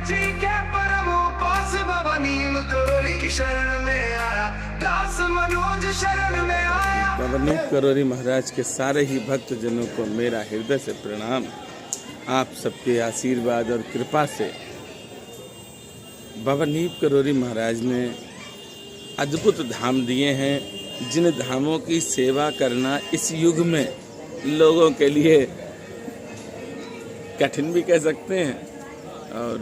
जी के परम उपास बाबा नीम करोरी की शरण में आया, दास मनोज शरण में आया। बाबा नीम करोरी महाराज के सारे ही भक्त जनों को मेरा हृदय से प्रणाम। आप सबके आशीर्वाद और कृपा से बाबा नीम करोरी महाराज ने अद्भुत धाम दिए हैं, जिन धामों की सेवा करना इस युग में लोगों के लिए कठिन भी कह सकते हैं और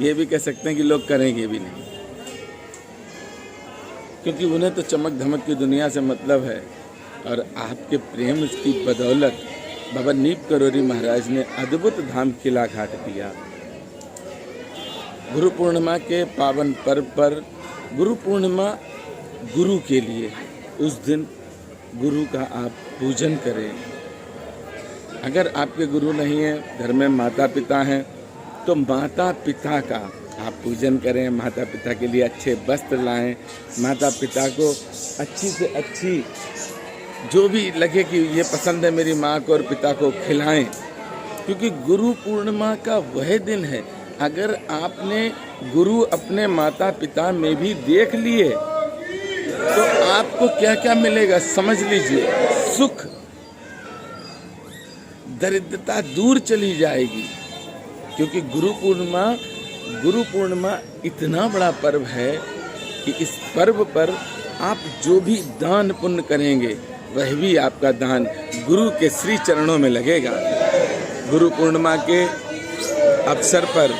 ये भी कह सकते हैं कि लोग करेंगे भी नहीं, क्योंकि उन्हें तो चमक धमक की दुनिया से मतलब है। और आपके प्रेम की बदौलत बाबा नीम करोरी महाराज ने अद्भुत धाम किला घाट दिया। गुरु पूर्णिमा के पावन पर्व पर गुरु पूर्णिमा गुरु के लिए, उस दिन गुरु का आप पूजन करें। अगर आपके गुरु नहीं है, घर में माता पिता हैं, तो माता पिता का आप पूजन करें। माता पिता के लिए अच्छे वस्त्र लाएं, माता पिता को अच्छी से अच्छी जो भी लगे कि ये पसंद है मेरी माँ को और पिता को खिलाएं, क्योंकि गुरु पूर्णिमा का वह दिन है। अगर आपने गुरु अपने माता पिता में भी देख लिए तो आपको क्या क्या मिलेगा समझ लीजिए। सुख, दरिद्रता दूर चली जाएगी, क्योंकि गुरु पूर्णिमा इतना बड़ा पर्व है कि इस पर्व पर आप जो भी दान पुण्य करेंगे वह भी आपका दान गुरु के श्री चरणों में लगेगा। गुरु पूर्णिमा के अवसर पर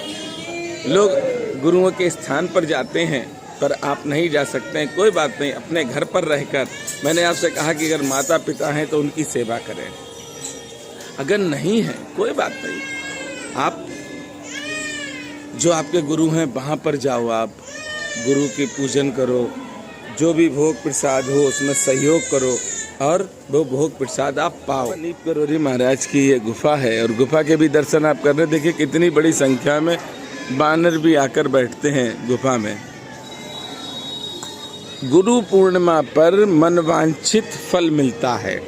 लोग गुरुओं के स्थान पर जाते हैं, पर आप नहीं जा सकते हैं। कोई बात नहीं, अपने घर पर रहकर, मैंने आपसे कहा कि अगर माता पिता हैं तो उनकी सेवा करें, अगर नहीं है कोई बात नहीं, आप जो आपके गुरु हैं वहाँ पर जाओ, आप गुरु की पूजन करो, जो भी भोग प्रसाद हो उसमें सहयोग करो और वो भोग प्रसाद आप पाओ। नीम करोरी महाराज की ये गुफा है और गुफा के भी दर्शन आप कर रहे। देखिए कितनी बड़ी संख्या में बानर भी आकर बैठते हैं गुफा में। गुरु पूर्णिमा पर मनवांछित फल मिलता है,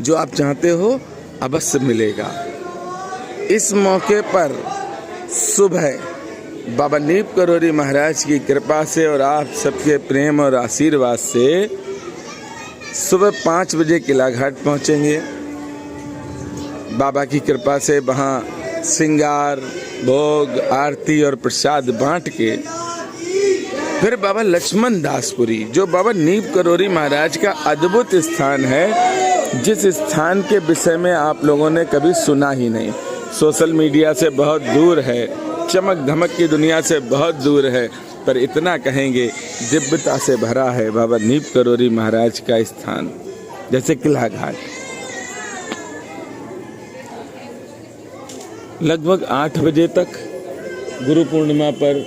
जो आप चाहते हो अवश्य मिलेगा। इस मौके पर सुबह बाबा नीम करोरी महाराज की कृपा से और आप सबके प्रेम और आशीर्वाद से सुबह 5 बजे किला घाट पहुंचेंगे। बाबा की कृपा से वहाँ श्रृंगार, भोग, आरती और प्रसाद बांट के फिर बाबा लक्ष्मण दासपुरी, जो बाबा नीम करोरी महाराज का अद्भुत स्थान है, जिस स्थान के विषय में आप लोगों ने कभी सुना ही नहीं, सोशल मीडिया से बहुत दूर है, चमक धमक की दुनिया से बहुत दूर है, पर इतना कहेंगे दिव्यता से भरा है बाबा नीम करोरी महाराज का स्थान। जैसे किला घाट लगभग 8 बजे तक गुरु पूर्णिमा पर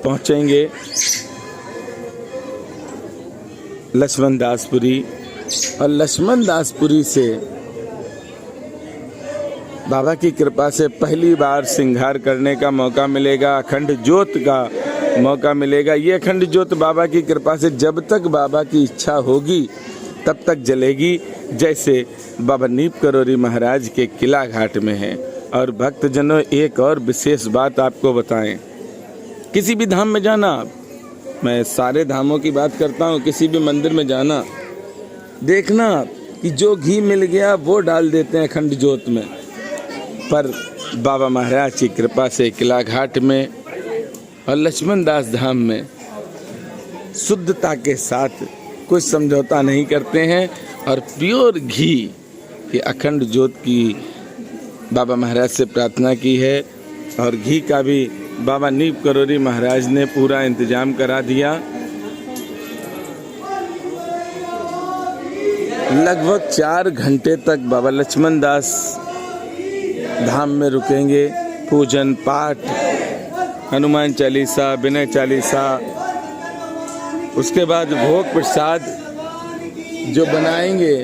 पहुंचेंगे लक्ष्मण दासपुरी, और लक्ष्मण दासपुरी से बाबा की कृपा से पहली बार श्रृंगार करने का मौका मिलेगा, अखंड ज्योत का मौका मिलेगा। ये अखंड ज्योत बाबा की कृपा से जब तक बाबा की इच्छा होगी तब तक जलेगी, जैसे बाबा नीम करोरी महाराज के किला घाट में है। और भक्तजनों, एक और विशेष बात आपको बताएं, किसी भी धाम में जाना, मैं सारे धामों की बात करता हूँ, किसी भी मंदिर में जाना, देखना कि जो घी मिल गया वो डाल देते हैं अखंड ज्योत में, पर बाबा महाराज की कृपा से किला घाट में और लक्ष्मण दास धाम में शुद्धता के साथ कोई समझौता नहीं करते हैं और प्योर घी की अखंड ज्योत की बाबा महाराज से प्रार्थना की है। और घी का भी बाबा नीम करोरी महाराज ने पूरा इंतजाम करा दिया। लगभग 4 घंटे तक बाबा लक्ष्मण दास धाम में रुकेंगे। पूजन पाठ, हनुमान चालीसा, विनय चालीसा, उसके बाद भोग प्रसाद जो बनाएंगे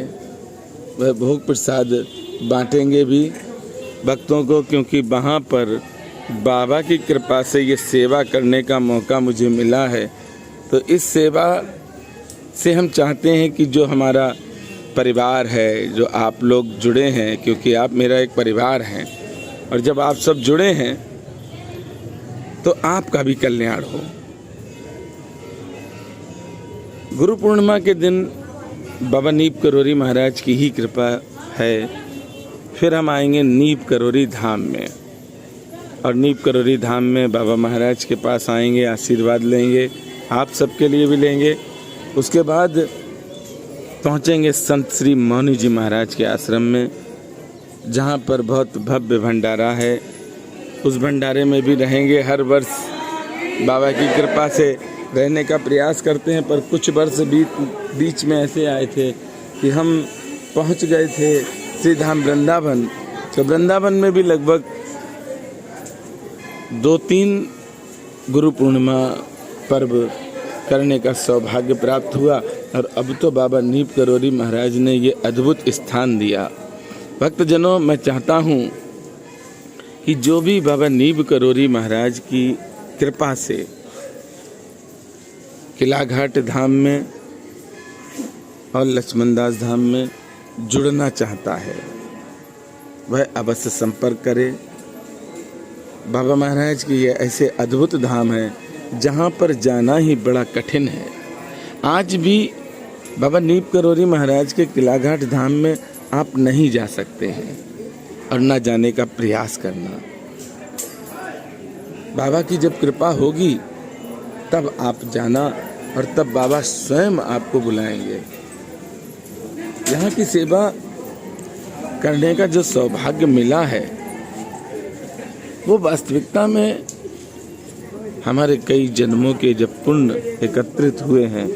वह भोग प्रसाद बांटेंगे भी भक्तों को, क्योंकि वहाँ पर बाबा की कृपा से ये सेवा करने का मौका मुझे मिला है। तो इस सेवा से हम चाहते हैं कि जो हमारा परिवार है, जो आप लोग जुड़े हैं, क्योंकि आप मेरा एक परिवार हैं, और जब आप सब जुड़े हैं तो आपका भी कल्याण हो। गुरु पूर्णिमा के दिन बाबा नीप करोरी महाराज की ही कृपा है। फिर हम आएंगे नीप करोरी धाम में, और नीप करोरी धाम में बाबा महाराज के पास आएंगे, आशीर्वाद लेंगे, आप सबके लिए भी लेंगे। उसके बाद पहुँचेंगे संत श्री मौनी जी महाराज के आश्रम में, जहाँ पर बहुत भव्य भंडारा है। उस भंडारे में भी रहेंगे। हर वर्ष बाबा की कृपा से रहने का प्रयास करते हैं, पर कुछ वर्ष बीच में ऐसे आए थे कि हम पहुंच गए थे श्री धाम वृंदावन। तो वृंदावन में भी लगभग 2-3 गुरु पूर्णिमा पर्व करने का सौभाग्य प्राप्त हुआ, और अब तो बाबा नीप करोरी महाराज ने ये अद्भुत स्थान दिया। भक्तजनों, मैं चाहता हूँ कि जो भी बाबा नीप करोरी महाराज की कृपा से किला घाट धाम में और लक्ष्मणदास धाम में जुड़ना चाहता है, वह अवश्य संपर्क करे। बाबा महाराज की ये ऐसे अद्भुत धाम है जहाँ पर जाना ही बड़ा कठिन है। आज भी बाबा नीप करोरी महाराज के किला घाट धाम में आप नहीं जा सकते हैं, और न जाने का प्रयास करना। बाबा की जब कृपा होगी तब आप जाना, और तब बाबा स्वयं आपको बुलाएंगे। यहाँ की सेवा करने का जो सौभाग्य मिला है, वो वास्तविकता में हमारे कई जन्मों के जब पुण्य एकत्रित हुए हैं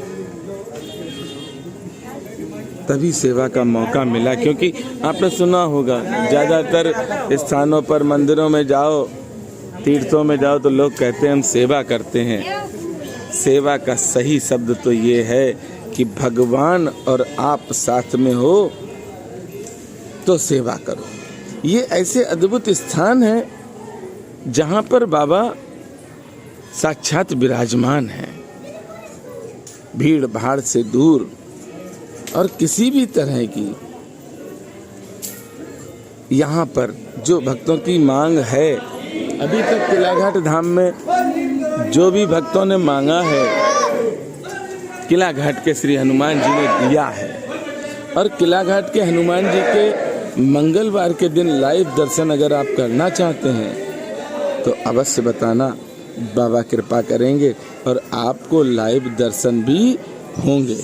तभी सेवा का मौका मिला। क्योंकि आपने सुना होगा, ज़्यादातर स्थानों पर मंदिरों में जाओ, तीर्थों में जाओ, तो लोग कहते हैं हम सेवा करते हैं। सेवा का सही शब्द तो ये है कि भगवान और आप साथ में हो तो सेवा करो। ये ऐसे अद्भुत स्थान है जहाँ पर बाबा साक्षात विराजमान हैं, भीड़ भाड़ से दूर, और किसी भी तरह की यहाँ पर जो भक्तों की मांग है, अभी तक किला घाट धाम में जो भी भक्तों ने मांगा है, किला घाट के श्री हनुमान जी ने दिया है। और किला घाट के हनुमान जी के मंगलवार के दिन लाइव दर्शन अगर आप करना चाहते हैं तो अवश्य बताना, बाबा कृपा करेंगे और आपको लाइव दर्शन भी होंगे।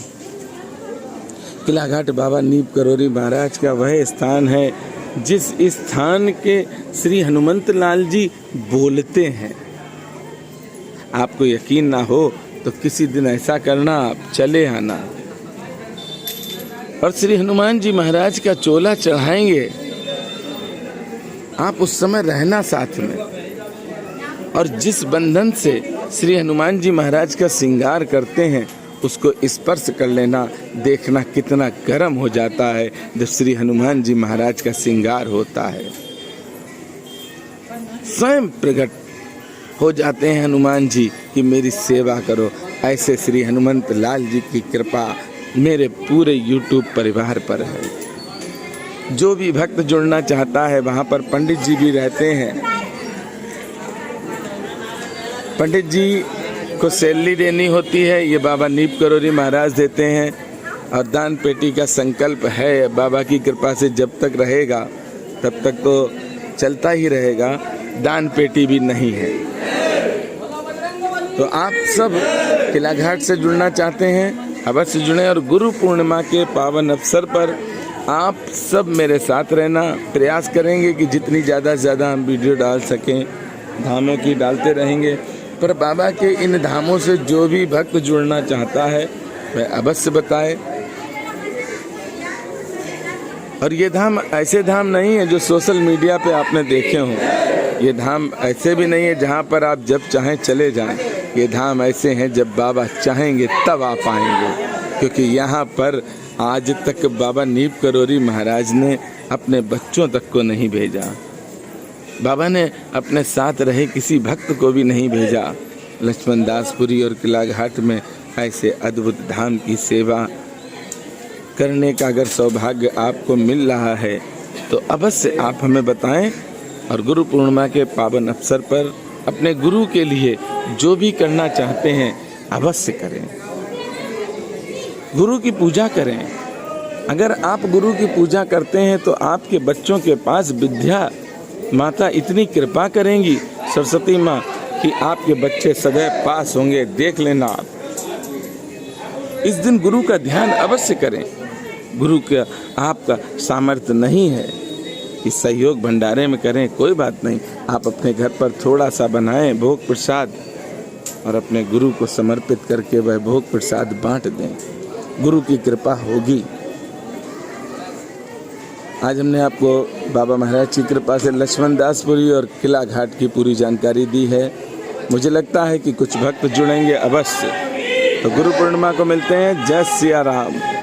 किला घाट बाबा नीप करोरी महाराज का वह स्थान है जिस स्थान के श्री हनुमंत लाल जी बोलते हैं। आपको यकीन ना हो तो किसी दिन ऐसा करना, आप चले आना और श्री हनुमान जी महाराज का चोला चढ़ाएंगे। आप उस समय रहना साथ में, और जिस बंधन से श्री हनुमान जी महाराज का श्रृंगार करते हैं उसको स्पर्श कर लेना, देखना कितना गर्म हो जाता है जब श्री हनुमान जी महाराज का श्रृंगार होता है। स्वयं प्रकट हो जाते हैं हनुमान जी कि मेरी सेवा करो। ऐसे श्री हनुमंत लाल जी की कृपा मेरे पूरे YouTube परिवार पर है। जो भी भक्त जुड़ना चाहता है, वहाँ पर पंडित जी भी रहते हैं। पंडित जी को सैलरी देनी होती है, ये बाबा नीप करोरी महाराज देते हैं। और दान पेटी का संकल्प है, बाबा की कृपा से जब तक रहेगा तब तक तो चलता ही रहेगा। दान पेटी भी नहीं है। तो आप सब किला घाट से जुड़ना चाहते हैं, अवश्य जुड़ें। और गुरु पूर्णिमा के पावन अवसर पर आप सब मेरे साथ रहना। प्रयास करेंगे कि जितनी ज़्यादा से ज़्यादा हम वीडियो डाल सकें, धामों की डालते रहेंगे। पर बाबा के इन धामों से जो भी भक्त जुड़ना चाहता है वह अवश्य बताए। और ये धाम ऐसे धाम नहीं है जो सोशल मीडिया पे आपने देखे हों। ये धाम ऐसे भी नहीं है जहाँ पर आप जब चाहें चले जाएं। ये धाम ऐसे हैं जब बाबा चाहेंगे तब आप आएंगे, क्योंकि यहाँ पर आज तक बाबा नीप करोरी महाराज ने अपने बच्चों तक को नहीं भेजा। बाबा ने अपने साथ रहे किसी भक्त को भी नहीं भेजा। लक्ष्मणदासपुरी और किला घाट में ऐसे अद्भुत धाम की सेवा करने का अगर सौभाग्य आपको मिल रहा है तो अवश्य आप हमें बताएं। और गुरु पूर्णिमा के पावन अवसर पर अपने गुरु के लिए जो भी करना चाहते हैं अवश्य करें। गुरु की पूजा करें। अगर आप गुरु की पूजा करते हैं तो आपके बच्चों के पास विद्या माता इतनी कृपा करेंगी, सरस्वती माँ, कि आपके बच्चे सदैव पास होंगे। देख लेना आप। इस दिन गुरु का ध्यान अवश्य करें। गुरु का आपका सामर्थ्य नहीं है कि सहयोग भंडारे में करें, कोई बात नहीं, आप अपने घर पर थोड़ा सा बनाएं भोग प्रसाद और अपने गुरु को समर्पित करके वह भोग प्रसाद बांट दें। गुरु की कृपा होगी। आज हमने आपको बाबा महाराज की कृपा से लक्ष्मण दासपुरी और किला घाट की पूरी जानकारी दी है। मुझे लगता है कि कुछ भक्त जुड़ेंगे अवश्य। तो गुरु पूर्णिमा को मिलते हैं। जय सिया राम।